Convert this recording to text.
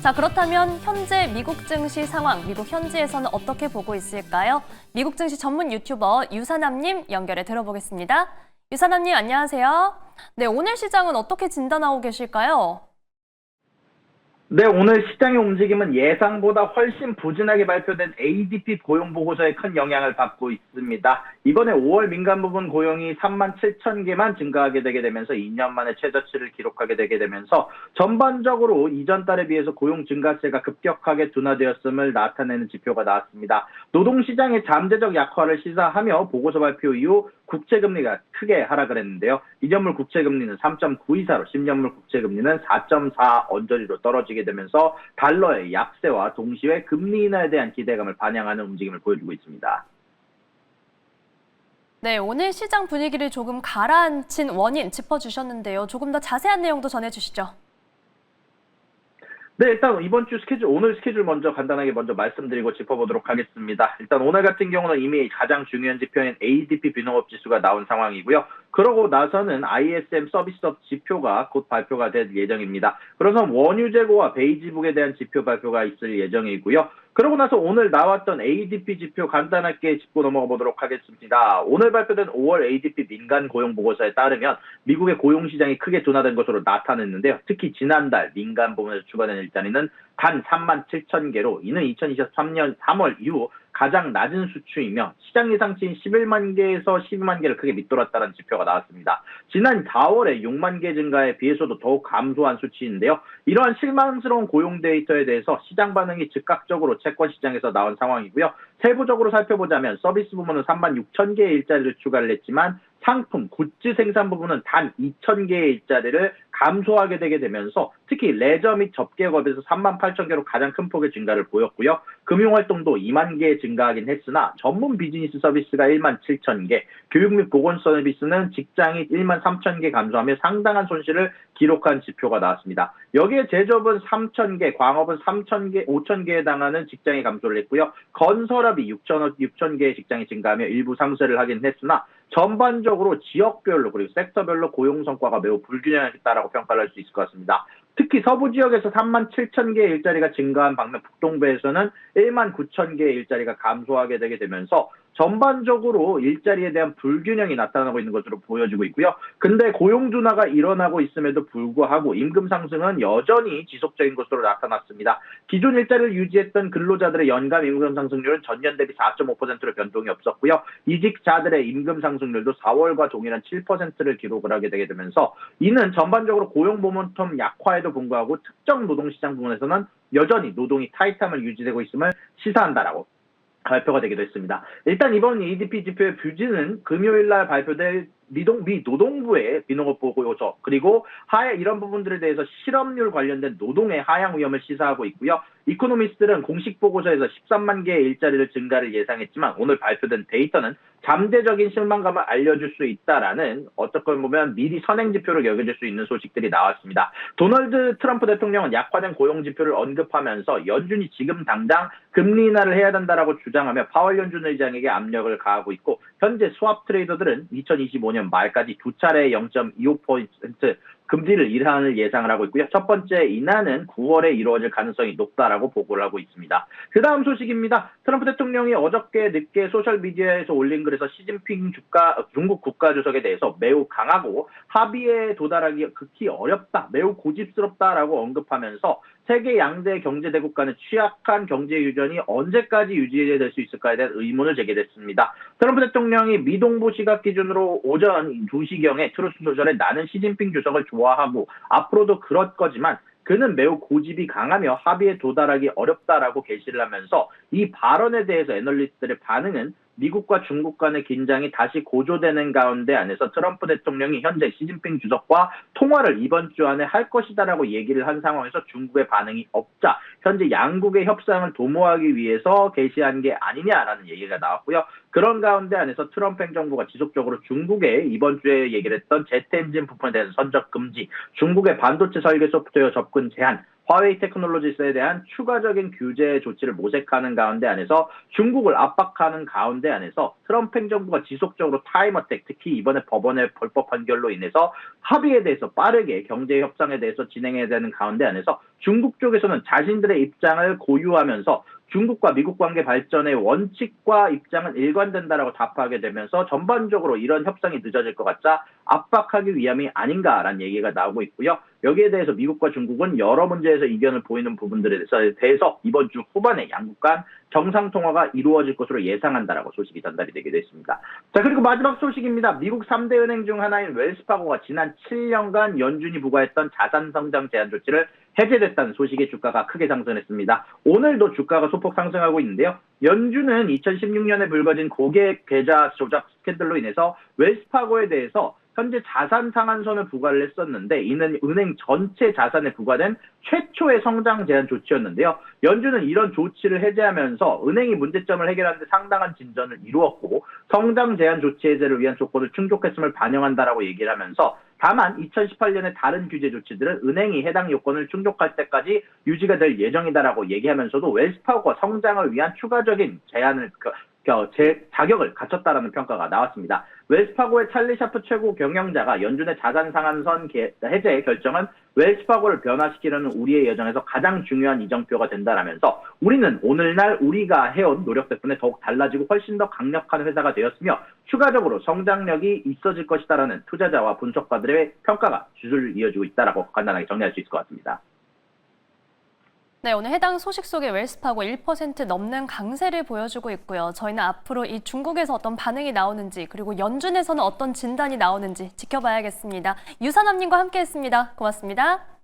자, 그렇다면 현재 미국 증시 상황, 미국 현지에서는 어떻게 보고 있을까요? 미국 증시 전문 유튜버 유사남님 연결해 들어보겠습니다. 유사남님 안녕하세요. 네, 오늘 시장은 어떻게 진단하고 계실까요? 네, 오늘 시장의 움직임은 예상보다 훨씬 부진하게 발표된 ADP 고용 보고서에 큰 영향을 받고 있습니다. 이번에 5월 민간 부분 고용이 37,000개만 증가하게 되게 되면서 2년 만에 최저치를 기록하게 되게 되면서 전반적으로 이전 달에 비해서 고용 증가세가 급격하게 둔화되었음을 나타내는 지표가 나왔습니다. 노동시장의 잠재적 약화를 시사하며 보고서 발표 이후 국채금리가 크게 하락을 했는데요. 2년물 국채금리는 3.924로 10년물 국채금리는 4.4 언저리로 떨어지게 되면서 달러의 약세와 동시에 금리 인하에 대한 기대감을 반영하는 움직임을 보여주고 있습니다. 네, 오늘 시장 분위기를 조금 가라앉힌 원인 짚어주셨는데요. 조금 더 자세한 내용도 전해주시죠. 네, 일단 이번 주 스케줄, 오늘 스케줄 먼저 간단하게 먼저 말씀드리고 짚어보도록 하겠습니다. 일단 오늘 같은 경우는 이미 가장 중요한 지표인 ADP 비농업 지수가 나온 상황이고요. 그러고 나서는 ISM 서비스업 지표가 곧 발표가 될 예정입니다. 그래서 원유 재고와 베이지북에 대한 지표 발표가 있을 예정이고요. 그러고 나서 오늘 나왔던 ADP 지표 간단하게 짚고 넘어가 보도록 하겠습니다. 오늘 발표된 5월 ADP 민간 고용 보고서에 따르면 미국의 고용 시장이 크게 둔화된 것으로 나타냈는데요. 특히 지난달 민간 부문에서 추가된 일자리는 단 37,000개로 이는 2023년 3월 이후 가장 낮은 수치이며 시장 예상치인 11만 개에서 12만 개를 크게 밑돌았다는 지표가 나왔습니다. 지난 4월에 6만 개 증가에 비해서도 더욱 감소한 수치인데요. 이러한 실망스러운 고용 데이터에 대해서 시장 반응이 즉각적으로 채권 시장에서 나온 상황이고요. 세부적으로 살펴보자면 서비스 부문은 3만 6천 개의 일자리를 추가를 했지만 상품, 굿즈 생산 부분은 단 2,000개의 일자리를 감소하게 되게 되면서 특히 레저 및 접객업에서 3만 8천 개로 가장 큰 폭의 증가를 보였고요. 금융활동도 2만 개 증가하긴 했으나 전문 비즈니스 서비스가 1만 7천 개, 교육 및 보건 서비스는 직장이 1만 3천 개 감소하며 상당한 손실을 기록한 지표가 나왔습니다. 여기에 제조업은 3천 개, 광업은 3천 개, 5천 개에 해당하는 직장이 감소를 했고요. 건설업이 6천 개의 직장이 증가하며 일부 상쇄를 하긴 했으나 전반적으로 지역별로 그리고 섹터별로 고용 성과가 매우 불균형했다라고 평가를 할 수 있을 것 같습니다. 특히 서부 지역에서 3만 7천 개의 일자리가 증가한 반면 북동부에서는 1만 9천 개의 일자리가 감소하게 되게 되면서 전반적으로 일자리에 대한 불균형이 나타나고 있는 것으로 보여지고 있고요. 근데 고용 둔화가 일어나고 있음에도 불구하고 임금 상승은 여전히 지속적인 것으로 나타났습니다. 기존 일자리를 유지했던 근로자들의 연간 임금 상승률은 전년 대비 4.5%로 변동이 없었고요. 이직자들의 임금 상승률도 4월과 동일한 7%를 기록을 하게 되게 되면서 이는 전반적으로 고용 모멘텀 약화에도 불구하고 특정 노동시장 부분에서는 여전히 노동이 타이트함을 유지되고 있음을 시사한다라고 발표가 되기도 했습니다. 일단 이번 ADP 지표의 부진은 금요일날 발표될 미 노동부의 비농업 보고서 그리고 이런 부분들에 대해서 실업률 관련된 노동의 하향 위험을 시사하고 있고요. 이코노미스트들은 공식 보고서에서 13만 개의 일자리를 증가를 예상했지만 오늘 발표된 데이터는 잠재적인 실망감을 알려줄 수 있다라는 어떻게 보면 미리 선행지표를 여겨질 수 있는 소식들이 나왔습니다. 도널드 트럼프 대통령은 약화된 고용지표를 언급하면서 연준이 지금 당장 금리 인하를 해야 된다라고 주장하며 파월 연준 의장에게 압력을 가하고 있고 현재 스왑 트레이더들은 2025년 말까지 두 차례 0.25% 금리를 인하를 예상을 하고 있고요. 첫 번째 인하는 9월에 이루어질 가능성이 높다라고 보고를 하고 있습니다. 그 다음 소식입니다. 트럼프 대통령이 어저께 늦게 소셜미디어에서 올린 글에서 시진핑 중국 국가주석에 대해서 매우 강하고 합의에 도달하기 극히 어렵다, 매우 고집스럽다라고 언급하면서 세계 양대 경제대국 간의 취약한 경제 유전이 언제까지 유지될 수 있을까에 대한 의문을 제기했습니다. 트럼프 대통령이 미동부 시각 기준으로 오전 2시경에 트루스 소셜에 나는 시진핑 주석을 좋아하고 앞으로도 그럴 거지만 그는 매우 고집이 강하며 합의에 도달하기 어렵다라고 게시를 하면서 이 발언에 대해서 애널리스트들의 반응은 미국과 중국 간의 긴장이 다시 고조되는 가운데 안에서 트럼프 대통령이 현재 시진핑 주석과 통화를 이번 주 안에 할 것이다라고 얘기를 한 상황에서 중국의 반응이 없자 현재 양국의 협상을 도모하기 위해서 게시한 게 아니냐라는 얘기가 나왔고요. 그런 가운데 안에서 트럼프 행정부가 지속적으로 중국에 이번 주에 얘기를 했던 제트 엔진 부품에 대한 선적 금지, 중국의 반도체 설계 소프트웨어 접근 제한, 화웨이 테크놀로지스에 대한 추가적인 규제 조치를 모색하는 가운데 안에서 중국을 압박하는 가운데 안에서 트럼프 행정부가 지속적으로 타임어택, 특히 이번에 법원의 불법 판결로 인해서 합의에 대해서 빠르게 경제 협상에 대해서 진행해야 되는 가운데 안에서 중국 쪽에서는 자신들의 입장을 고유하면서 중국과 미국 관계 발전의 원칙과 입장은 일관된다라고 답하게 되면서 전반적으로 이런 협상이 늦어질 것 같자 압박하기 위함이 아닌가라는 얘기가 나오고 있고요. 여기에 대해서 미국과 중국은 여러 문제에서 이견을 보이는 부분들에 대해서 이번 주 후반에 양국 간 정상통화가 이루어질 것으로 예상한다라고 소식이 전달이 되기도 했습니다. 자, 그리고 마지막 소식입니다. 미국 3대 은행 중 하나인 웰스파고가 지난 7년간 연준이 부과했던 자산성장 제한 조치를 해제됐다는 소식에 주가가 크게 상승했습니다. 오늘도 주가가 소폭 상승하고 있는데요. 연준은 2016년에 불거진 고객 계좌 조작 스캔들로 인해서 웰스파고에 대해서 현재 자산 상한선을 부과를 했었는데 이는 은행 전체 자산에 부과된 최초의 성장 제한 조치였는데요. 연준은 이런 조치를 해제하면서 은행이 문제점을 해결하는 데 상당한 진전을 이루었고 성장 제한 조치 해제를 위한 조건을 충족했음을 반영한다라고 얘기를 하면서 다만 2018년의 다른 규제 조치들은 은행이 해당 요건을 충족할 때까지 유지가 될 예정이다라고 얘기하면서도 웰스파고가 성장을 위한 추가적인 자격을 갖췄다라는 평가가 나왔습니다. 웰스파고의 찰리 샤프 최고 경영자가 연준의 자산 상한선 해제 결정은 웰스파고를 변화시키려는 우리의 여정에서 가장 중요한 이정표가 된다라면서 우리는 오늘날 우리가 해온 노력 덕분에 더욱 달라지고 훨씬 더 강력한 회사가 되었으며 추가적으로 성장력이 있어질 것이다라는 투자자와 분석가들의 평가가 줄줄 이어지고 있다라고 간단하게 정리할 수 있을 것 같습니다. 네, 오늘 해당 소식 속에 웰스파고 1% 넘는 강세를 보여주고 있고요. 저희는 앞으로 이 중국에서 어떤 반응이 나오는지 그리고 연준에서는 어떤 진단이 나오는지 지켜봐야겠습니다. 유산남님과 함께했습니다. 고맙습니다.